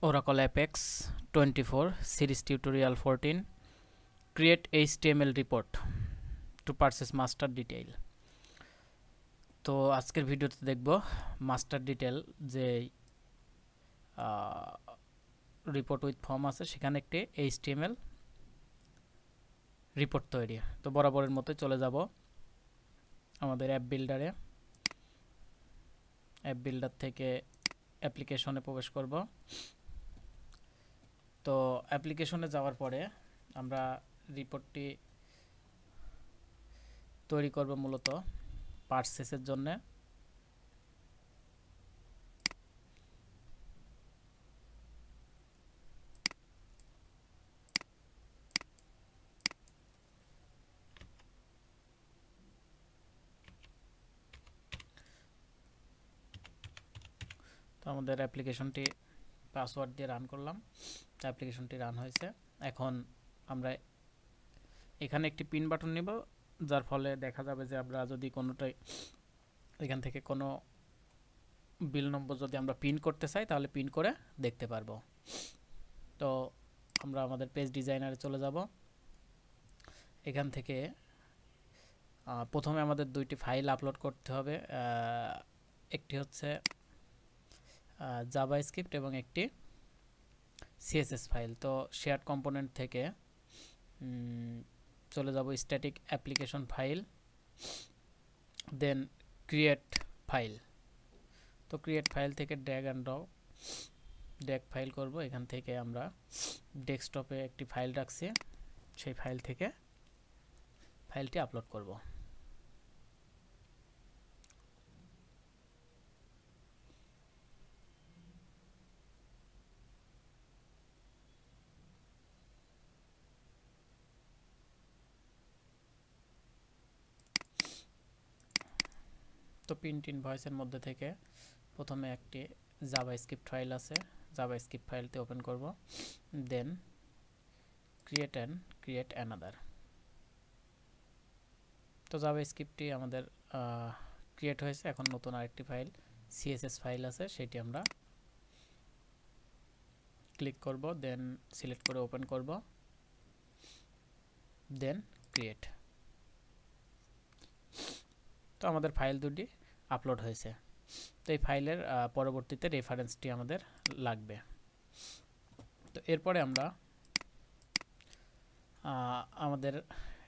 Oracle Apex 24 Series Tutorial 14 Create HTML report to purchase master detail। তো আজকের ভিডিওতে দেখব মাস্টার ডিটেল যে রিপোর্ট উইথ ফর্ম আছে সেখানে একটি HTML রিপোর্ট তৈরি। তো বরাবরের মতো চলে যাব আমাদের অ্যাপ বিল্ডারে। অ্যাপ বিল্ডার থেকে অ্যাপ্লিকেশনে প্রবেশ করব। তো অ্যাপ্লিকেশনে যাওয়ার পরে আমরা রিপোর্টটি তৈরি করব মূলত পারচেসের জন্য। তো আমাদের অ্যাপ্লিকেশনটি পাসওয়ার্ড দিয়ে রান করলাম, তো অ্যাপ্লিকেশনটি রান হয়েছে। এখন আমরা এখানে একটি পিন বাটন নিব, যার ফলে দেখা যাবে যে আমরা যদি কোনোটাই এখান থেকে কোনো বিল নম্বর যদি আমরা পিন করতে চাই তাহলে পিন করে দেখতে পারবো। তো আমরা আমাদের পেজ ডিজাইনারে চলে যাব। এখান থেকে প্রথমে আমাদের দুইটি ফাইল আপলোড করতে হবে। একটি হচ্ছে জাভাস্ক্রিপ্ট এবং একটি সিএসএস ফাইল। তো শেয়ার্ড কম্পোনেন্ট থেকে চলে যাব স্ট্যাটিক অ্যাপ্লিকেশন ফাইল, দেন ক্রিয়েট ফাইল। তো ক্রিয়েট ফাইল থেকে ড্র্যাগ অ্যান্ড ড্র্যাগ ফাইল করব। এখান থেকে আমরা ডেস্কটপে একটি ফাইল রাখছি, সেই ফাইল থেকে ফাইলটি আপলোড করব। তো প্রিন্ট ইনভয়েসের মধ্যে থেকে প্রথমে একটি জাভাস্ক্রিপ্ট ফাইল আছে, জাভাস্ক্রিপ্ট ফাইলটি ওপেন করব, দেন ক্রিয়েট অ্যানাদার। তো জাভাস্ক্রিপ্টটি আমাদের ক্রিয়েট হয়েছে। এখন নতুন আরেকটি ফাইল সিএসএস ফাইল আছে, সেটি আমরা ক্লিক করব, দেন সিলেক্ট করে ওপেন করব, দেন ক্রিয়েট। তো আমাদের ফাইল দুটি আপলোড হয়েছে। তো এই ফাইলের পরবর্তীতে রেফারেন্সটি আমাদের লাগবে। তো এরপরে আমরা আমাদের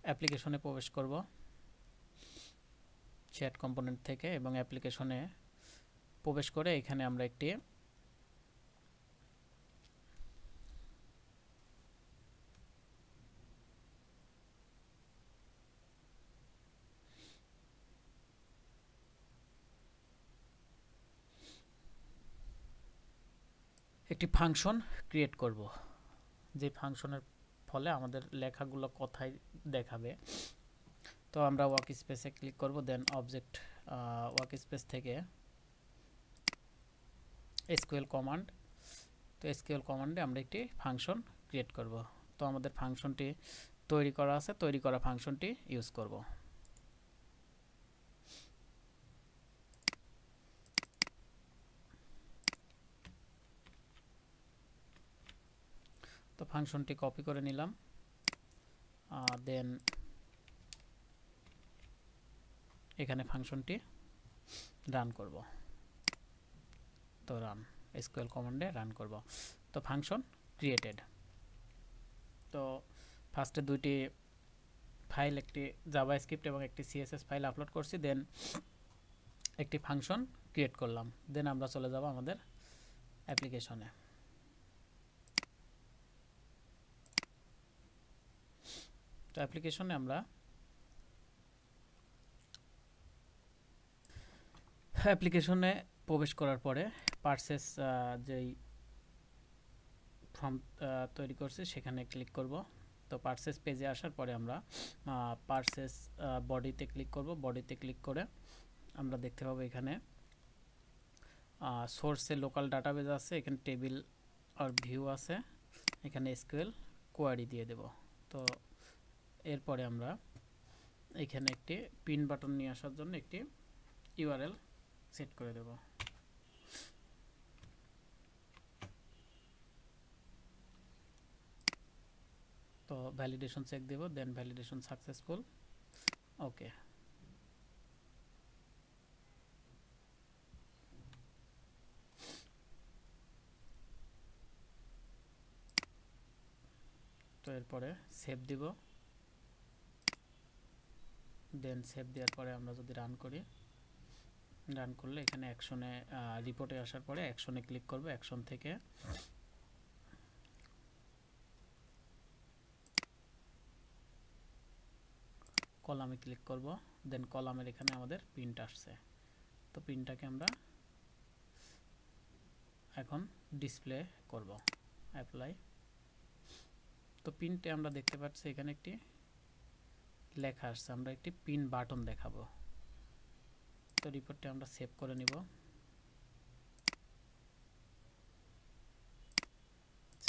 অ্যাপ্লিকেশনে প্রবেশ করব চ্যাট কম্পোনেন্ট থেকে, এবং অ্যাপ্লিকেশনে প্রবেশ করে এখানে আমরা একটি ফাংশন ক্রিয়েট করব, যে ফাংশনের ফলে আমাদের লেখাগুলো কথায় দেখাবে। তো আমরা ওয়ার্ক স্পেসে ক্লিক করব, দেন অবজেক্ট ওয়ার্ক স্পেস থেকে এসকিউএল কমান্ড। তো এসকিউএল কমান্ডে আমরা একটি ফাংশন ক্রিয়েট করব। তো আমাদের ফাংশনটি তৈরি করা আছে, তৈরি করা ফাংশনটি ইউজ করব। তো ফাংশনটি কপি করে নিলাম, দেন এখানে ফাংশনটি রান করব। তো রান এসকিউএল কমান্ডে রান করব। তো ফাংশন ক্রিয়েটেড। তো ফার্স্টে দুইটি ফাইল, একটি জাভাস্ক্রিপ্ট এবং একটি সিএসএস ফাইল আপলোড করছি, দেন একটি ফাংশন ক্রিয়েট করলাম। দেন আমরা চলে যাব আমাদের অ্যাপ্লিকেশনে। তো অ্যাপ্লিকেশনে আমরা অ্যাপ্লিকেশনে প্রবেশ করার পরে পারচেস যেই ফর্ম তৈরি করছি সেখানে ক্লিক করব। তো পারচেস পেজে আসার পরে আমরা পারচেস বডিতে ক্লিক করব। বডিতে ক্লিক করে আমরা দেখতে পাবো এখানে সোর্সে লোকাল ডাটাবেজ আছে, এখানে টেবিল আর ভিউ আছে, এখানে এসকিউএল কোয়ারি দিয়ে দেব। তো এরপরে আমরা এখানে একটি পিন বাটন নিয়ে আসার জন্য একটি ইউআরএল সেট করে দেব। ভ্যালিডেশন চেক দেব, দেন ভ্যালিডেশন সাকসেসফুল, ওকে। তো এরপরে সেভ দিব, দেন সেভ দেওয়ার পরে আমরা যদি রান করি, রান করলে এখানে অ্যাকশনে রিপোর্টে আসার পরে অ্যাকশনে ক্লিক করব, অ্যাকশন থেকে কলামে ক্লিক করব, দেন কলামের এখানে আমাদের প্রিন্ট আসছে। তো প্রিন্টটাকে আমরা এখন ডিসপ্লে করব, অ্যাপ্লাই। তো প্রিন্টে আমরা দেখতে পাচ্ছি এখানে একটি লেখা আসছে, আমরা একটি পিন বাটন দেখাবো। তো রিপোর্টটা আমরা সেভ করে নিব,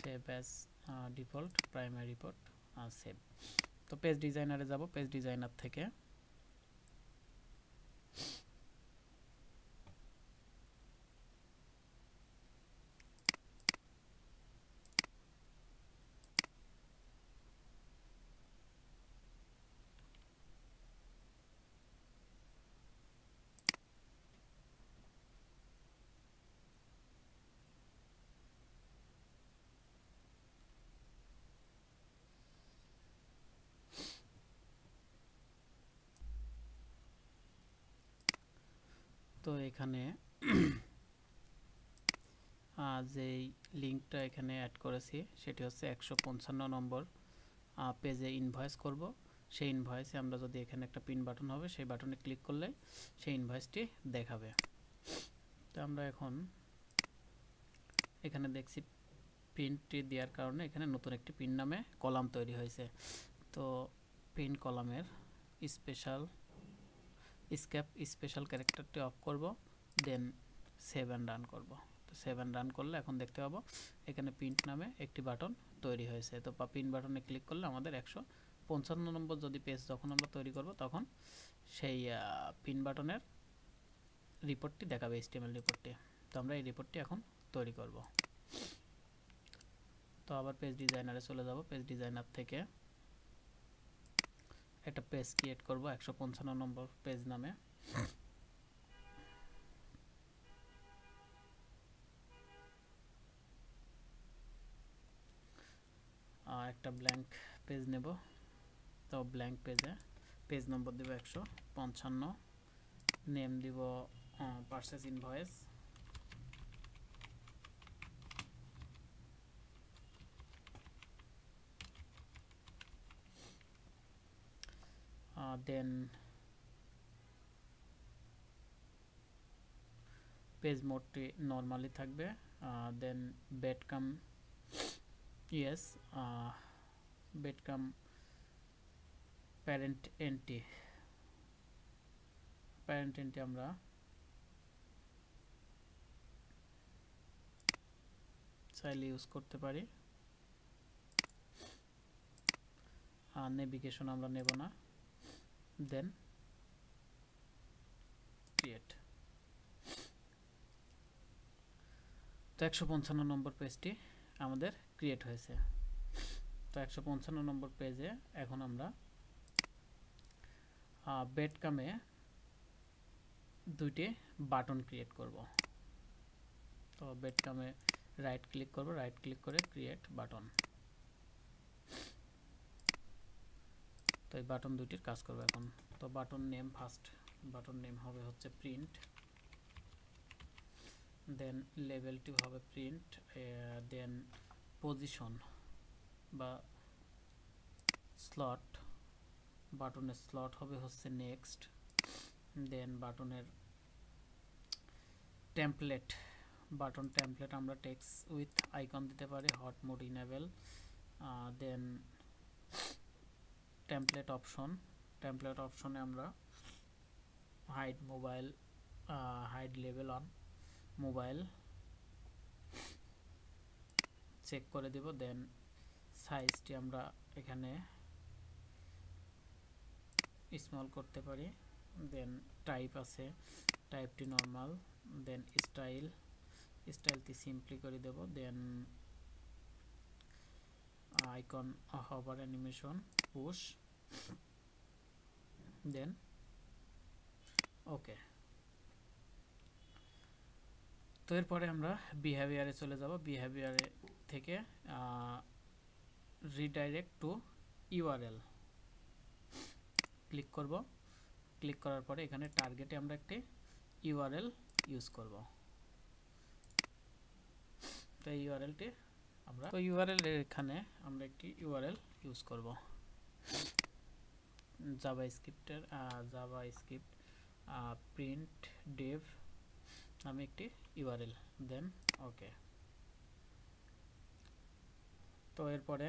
save as default primary report, save. তো পেজ ডিজাইনারে যাব, পেজ ডিজাইনার থেকে তো এখানে যেই লিঙ্কটা এখানে অ্যাড করেছি সেটি হচ্ছে 155 নম্বর পেজে ইনভয়েস করব। সেই ইনভয়েসে আমরা যদি এখানে একটা পিন বাটন হবে, সেই বাটনে ক্লিক করলে সেই ইনভয়েসটি দেখাবে। তো আমরা এখন এখানে দেখছি পিনটি দেওয়ার কারণে এখানে নতুন একটি পিন নামে কলাম তৈরি হয়েছে। তো পিন কলামের স্পেশাল ক্যারেক্টারটি অফ করব, দেন সেভ অ্যান্ড রান করব। তো সেভ অ্যান্ড রান করলে এখন দেখতে পাবো এখানে প্রিন্ট নামে একটি বাটন তৈরি হয়েছে। তো পিন বাটনে ক্লিক করলে আমাদের 155 নম্বর যদি পেজ যখন আমরা তৈরি করব তখন সেই পিন বাটনের রিপোর্টটি দেখাবে, HTML রিপোর্টটি। তো আমরা এই রিপোর্টটি এখন তৈরি করব। তো আবার পেজ ডিজাইনারে চলে যাব, পেজ ডিজাইনার থেকে একটা পেজ ক্রিয়েট করব 155 নম্বর পেজ নামে। একটা ব্ল্যাঙ্ক পেজ নেব, তো ব্ল্যাঙ্ক পেজে পেজ নম্বর দেব 155, নেম দিব পারচেজ ইনভয়েস, দেন পেজ মোডটি নর্মালি থাকবে, দেন বেডকাম বেডকাম প্যারেন্ট এন্টি আমরা চাইলে ইউজ করতে পারি। নেভিগেশন আমরা নেব না, দেন ক্রিয়েট। তো 155 নম্বর পেজটি আমাদের ক্রিয়েট হয়েছে। তো 155 নম্বর পেজে এখন আমরা বেডকামে দুইটি বাটন ক্রিয়েট করব। তো বেডকামে রাইট ক্লিক করব, রাইট ক্লিক করে ক্রিয়েট বাটন। তো এই বাটন দুইটির কাজ করব এখন। তো button name, first button name হবে হচ্ছে প্রিন্ট, দেন লেভেলটি হবে প্রিন্ট, দেন পজিশন বা স্লট, বাটনের স্লট হবে হচ্ছে নেক্সট, দেন বাটনের টেমপ্লেট, বাটন টেমপ্লেট আমরা টেক্সট উইথ আইকন দিতে পারি, hot mode enable, then template অপশনে আমরা হাইড লেভেল অন মোবাইল চেক করে দেব, দেন সাইজটি আমরা এখানে স্মল করতে পারি, দেন টাইপ আছে, টাইপটি নর্মাল, দেন স্টাইলটি সিম্পলি করে দেব, দেন icon hover animation push, then ওকে। তো এরপরে আমরা বিহেভিয়ারে চলে যাব। বিহেভিয়ারে থেকে রিডাইরেক্ট টু ইউআরএল ক্লিক করব। ক্লিক করার পরে এখানে টার্গেটে আমরা একটি ইউআরএল ইউজ করব। তো ইউআরএলটি আমরা ইউআরএল এখানে আমরা একটি ইউআরএল ইউজ করব। জাভাস্ক্রিপ্ট প্রিন্ট ডেভ নামে একটি ইউআরএল, দেন ওকে। তো এরপরে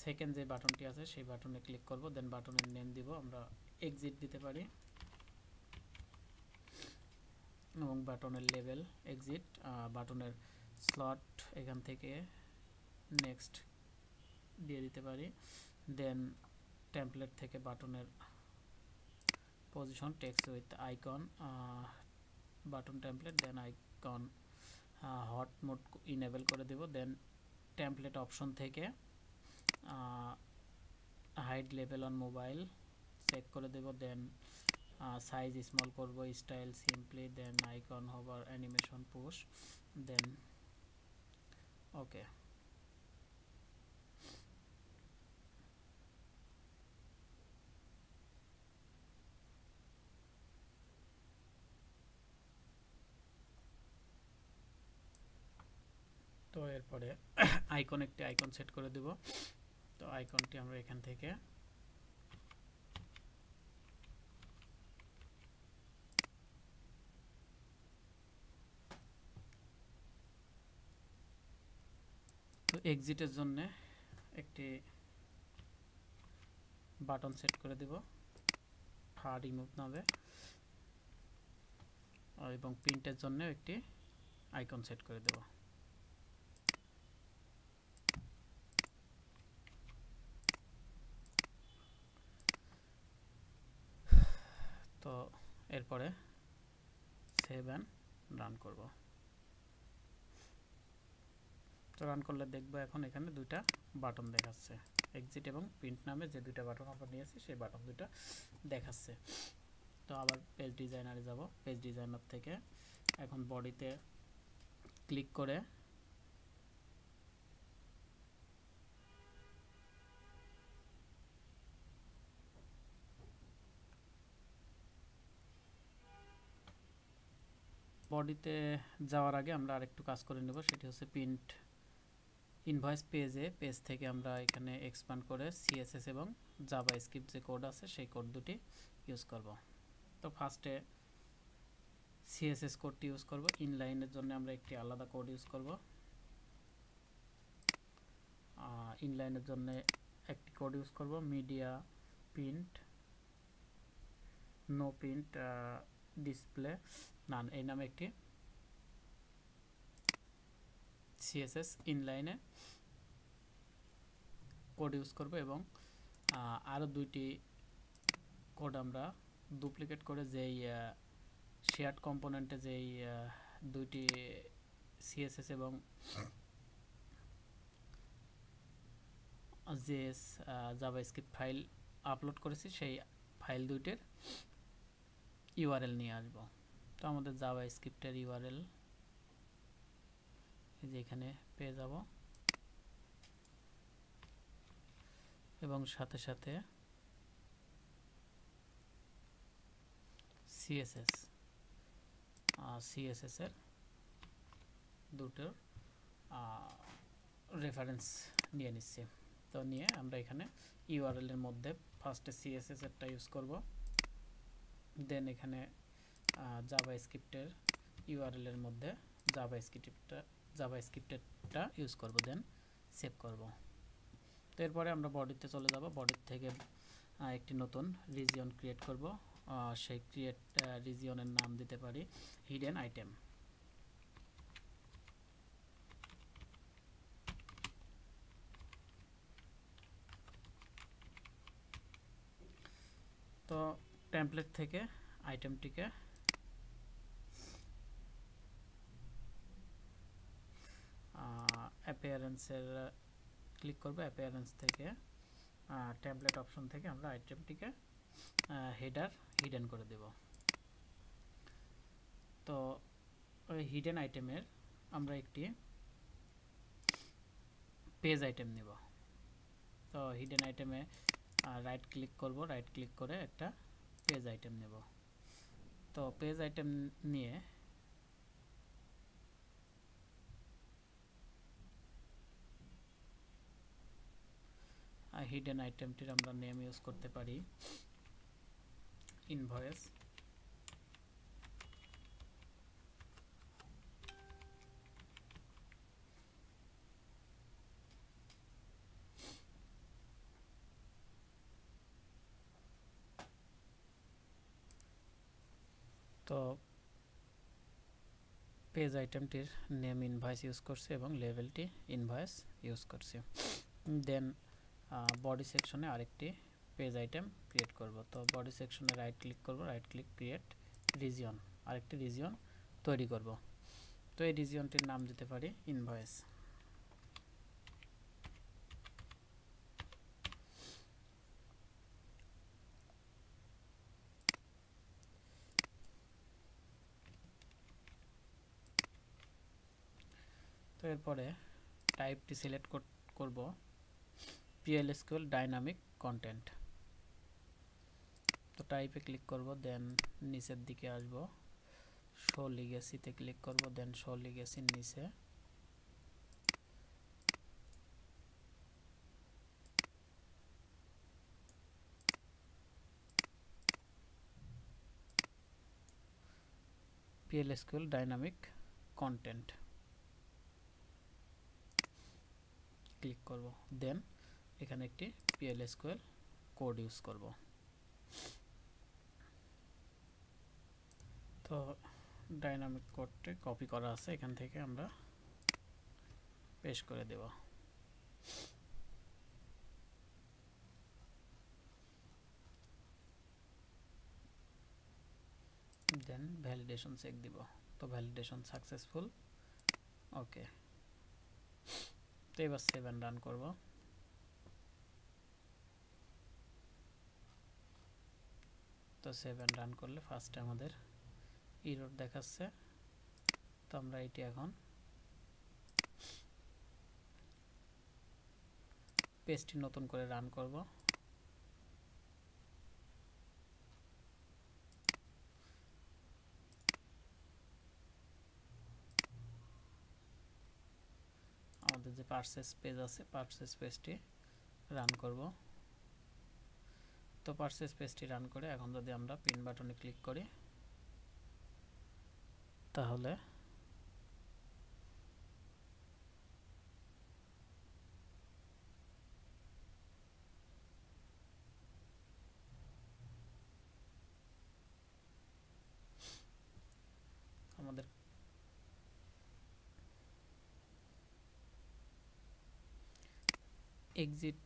সেকেন্ড যে বাটনটি আছে সেই বাটনে ক্লিক করব, দেন বাটনের নেম দিব আমরা এক্সিট দিতে পারি, এবং বাটনের লেভেল এক্সিট, বাটনের স্লট এখান থেকে নেক্সট দিয়ে দিতে পারি, দেন টেমপ্লেট থেকে বাটনের position text with icon button template, then icon hot mode enable করে দেব, দেন টেমপ্লেট অপশন থেকে হাইড লেভেল অন মোবাইল চেক করে দেব, দেন সাইজ স্মল করব, style simply, then icon hover animation push, then okay. তো এরপরে আইকন একটি আইকন সেট করে দেব। তো আইকনটি আমরা এখান থেকে তো এক্সিটের জন্য একটি বাটন সেট করে দেব রিমুভ নামে, এবং প্রিন্টের জন্য একটি আইকন সেট করে দেব। তো এরপরে সেভ অ্যান্ড রান করব। তো রান করলে দেখব এখন এখানে দুইটা বাটন দেখাচ্ছে, এক্সিট এবং প্রিন্ট নামে যে দুইটা বাটন আমরা নিয়েছি সেই বাটন দুইটা দেখাচ্ছে। তো আবার পেজ ডিজাইনারে যাব, পেজ ডিজাইনার থেকে এখন বডিতে ক্লিক করে বডিতে যাওয়ার আগে আমরা আরেকটু কাজ করে নেব, সেটি হচ্ছে প্রিন্ট ইনভয়েস পেজ থেকে আমরা এখানে এক্সপ্যান্ড করে সিএসএস এবং জাভাস্ক্রিপ্ট যে কোড আছে সেই কোড দুটি ইউজ করব। তো ফার্স্টে সিএসএস কোডটি ইউজ করব, ইনলাইনের জন্য আমরা একটি আলাদা কোড ইউজ করব। ইনলাইনের জন্য একটি কোড ইউজ করব, media print no print display none এই নামে একটি সিএসএস ইনলাইনে কোড ইউজ করব, এবং আরও দুইটি কোড আমরা ডুপ্লিকেট করে যেই শেয়ার্ড কম্পোনেন্টে যেই দুইটি সিএসএস এবং জেএস জাভাস্ক্রিপ্ট ফাইল আপলোড করেছি সেই ফাইল দুইটির ইউআরএল নিয়ে আসব। তো আমাদের জাভাস্ক্রিপ্টের ইউআরএল যেখানে পেয়ে যাব, এবং সাথে সাথে সিএসএস এর দুটোর রেফারেন্স নিয়ে নিচ্ছি। তো নিয়ে আমরা এখানে ইউআরএল এর মধ্যে ফার্স্টে সিএসএস এরটা ইউজ করব, দেন এখানে জাভাস্ক্রিপ্টের ইউআরএল এর মধ্যে জাভাস্ক্রিপ্টেরটা ইউজ করব, দেন সেভ করব। তো এরপরে আমরা বডিতে চলে যাব, বডির থেকে একটি নতুন রিজিয়ন ক্রিয়েট করব, সেই ক্রিয়েট রিজিয়নের নাম দিতে পারি হিডেন আইটেম। তো টেমপ্লেট থেকে আইটেমটিকে অ্যাপিয়ারেন্সের ক্লিক করব, অ্যাপিয়ারেন্স থেকে ট্যাবলেট অপশন থেকে আমরা আইটেমটিকে হেডার হিডেন করে দেব। তো ওই হিডেন আইটেমের আমরা একটি পেজ আইটেম নেব। তো হিডেন আইটেমে রাইট ক্লিক করব, রাইট ক্লিক করে একটা পেজ আইটেম নেব। তো পেজ আইটেম নিয়ে হিডেন আইটেমটির আমরা নেম ইউজ করতে পারি ইনভয়েস। তো পেজ আইটেমটির নেম ইনভয়েস ইউজ করছি এবং লেভেলটি ইনভয়েস ইউজ করছি। দেন বডি সেকশনে আরেকটি পেজ আইটেম ক্রিয়েট করব। তো বডি সেকশনে রাইট ক্লিক করব, রাইট ক্লিক ক্রিয়েট রিজিয়ন, আরেকটি রিজিয়ন তৈরি করব। তো এই রিজিয়নটির নাম দিতে পারি ইনভয়েস। তো এরপরে টাইপটি সিলেক্ট করব PLSQL ডাইনামিক কন্টেন্ট। তো টাইপে ক্লিক করব, দেন নিচের দিকে আসব, শো লিগেসিতে ক্লিক করব, দেন শো লিগেসির নিচে PLSQL ডাইনামিক কন্টেন্ট ক্লিক করব, দেন এখানে একটি PLSQL কোড ইউজ করব। তো ডাইনামিক কোডটি কপি করা আছে, এখান থেকে আমরা পেস্ট করে দেব। দেন ভ্যালিডেশন চেক দিব। তো ভ্যালিডেশন সাকসেসফুল, ওকে। তো এবার সেভ এন্ড রান করব। তো সেভ এন্ড রান করলে ফার্স্টে আমাদের এরর দেখাচ্ছে। তো আমরা এটি এখন পেজটি নতুন করে রান করব। আমাদের যে পারচেস পেজ আছে, পারচেস পেজটি রান করব। তো পারচেস পেজটি রান করে এখন যদি আমরা পিন বাটনে ক্লিক করি তাহলে আমাদের এক্সিট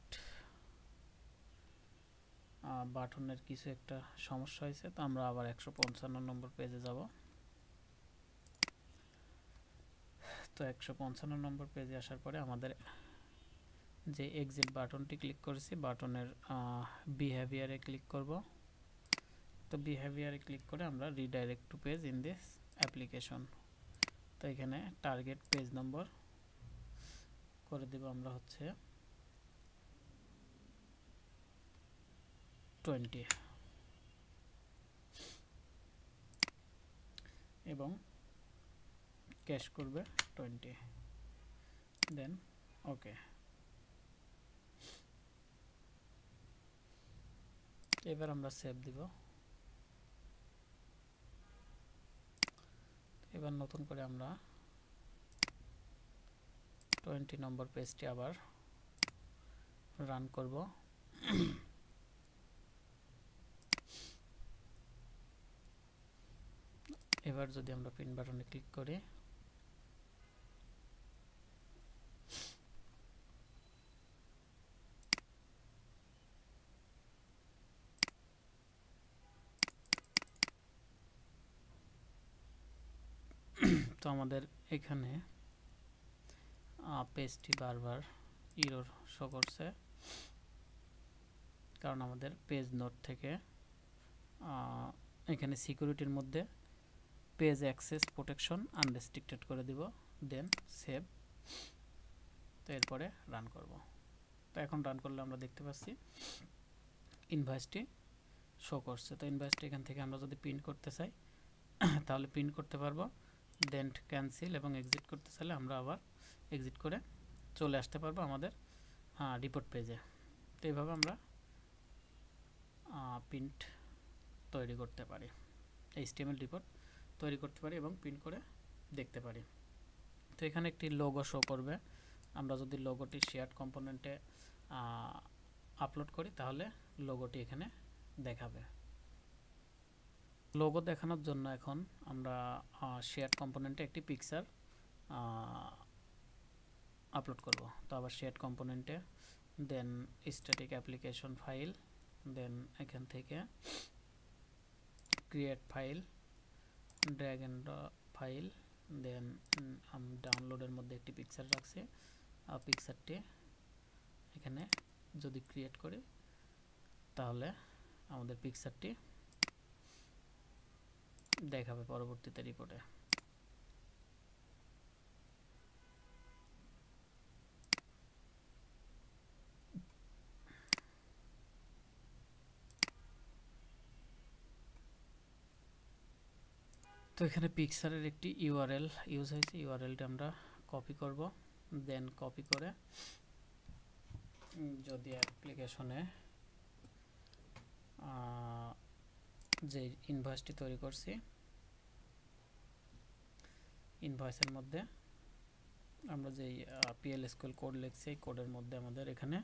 বাটনের কিছু একটা সমস্যা হয়েছে। তো আমরা আবার 155 নম্বর পেজে যাব। তো 155 নম্বর পেজে আসার পরে আমাদের যে এক্সিট বাটনটি ক্লিক করেছি, বাটনের বিহেভিয়ারে ক্লিক করব। তো বিহেভিয়ারে ক্লিক করে আমরা redirect to page in this application. তো এখানে টার্গেট পেজ নম্বর করে দেব আমরা হচ্ছে 20 এবং ক্যাশ করবে 20, দেন ওকে। এবার আমরা সেভ দিব। এবার নতুন করে আমরা 20 নম্বর পেজটি আবার রান করব। এবার যদি আমরা পিন বাটনে ক্লিক করি তো আমাদের এখানে পেজটি বারবার ইরর শো করছে, কারণ আমাদের পেজ নোট থেকে এখানে সিকিউরিটির মধ্যে পেজ অ্যাক্সেস প্রোটেকশন আনরেস্ট্রিক্টেড করে দিব, দেন সেভ। তো এরপরে রান করব। তো এখন রান করলে আমরা দেখতে পাচ্ছি ইনভয়েসটি শো করছে। তো ইনভয়েসটি এখান থেকে আমরা যদি প্রিন্ট করতে চাই তাহলে প্রিন্ট করতে পারবো, দেন ক্যান্সেল এবং এক্সিট করতে চাইলে আমরা আবার এক্সিট করে চলে আসতে পারবো আমাদের রিপোর্ট পেজে। তো এইভাবে আমরা প্রিন্ট তৈরি করতে পারি, HTML রিপোর্ট তৈরি করতে পারি এবং প্রিন্ট করে দেখতে পারি। তো এখানে একটি লোগো শো করবে, আমরা যদি লোগোটি শেয়ার্ড কম্পোনেন্টে আপলোড করি তাহলে লোগোটি এখানে দেখাবে। লোগো দেখানোর জন্য এখন আমরা শেয়ার্ড কম্পোনেন্টে একটি পিকচার আপলোড করব। তো আবার শেয়ার্ড কম্পোনেন্টে, then static application file, then এখান থেকে create file, drag and file, then ডাউনলোডের মধ্যে একটি পিকচার রাখছি। পিকচারটি এখানে যদি ক্রিয়েট করি তাহলে আমাদের পিকচারটি দেখাবে পরবর্তীতে রিপোর্টে। তো এখানে পিকচারের একটি ইউআরএল ইউজ হয়েছে, ইউআরএলটা আমরা কপি করব, দেন কপি করে যদি অ্যাপ্লিকেশনে যে ইনভয়েসটি তৈরি করছি ইনভয়েসের মধ্যে আমরা যেই PL/SQL কোড লিখছি এই কোডের মধ্যে আমাদের এখানে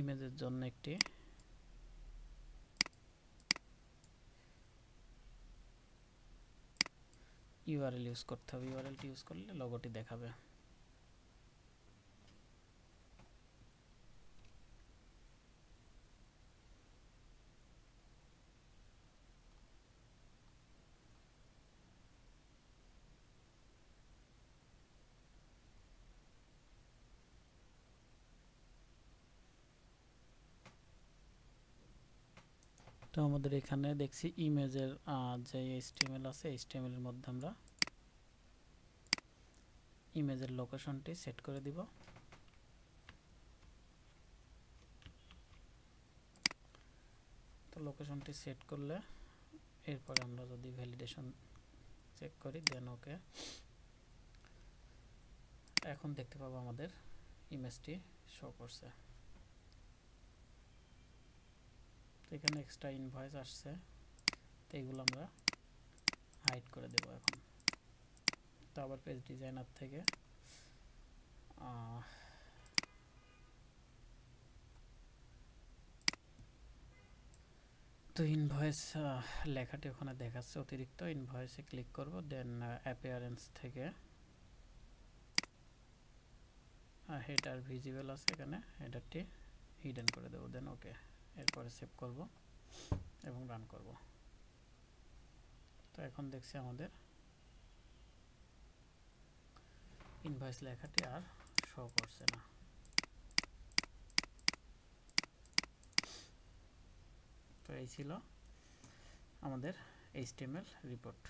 ইমেজের জন্য একটি ইউআরএল ইউজ করতে হবে। ইউআরএলটি ইউজ করলে লোগোটি দেখাবে। তো আমাদের এখানে দেখছি ইমেজের যে HTML আছে, HTML এর মধ্যে আমরা ইমেজের লোকেশনটি সেট করে দিব। তো লোকেশনটি সেট করলে এরপরে আমরা যদি ভ্যালিডেশন চেক করি, দেন ওকে, এখন দেখতে পাবো আমাদের ইমেজটি শো করছে। তো এখানে এক্সট্রা ইনভয়েস আসছে, তো এগুলো আমরা হাইড করে দেব এখন। তো আবার পেজ ডিজাইনার থেকে তো ইনভয়েস লেখাটি ওখানে দেখাচ্ছে অতিরিক্ত, ইনভয়েসে ক্লিক করব, দেন অ্যাপিয়ারেন্স থেকে হেডার ভিজিবল আছে, এখানে হেডারটি হিডেন করে দেবো, দেন ওকে। এরপরে সেভ করব এবং রান করব। তো এখন দেখছি আমাদের ইনভয়েস লেখাটি আর শো করছে না। তো এই ছিল আমাদের HTML রিপোর্ট।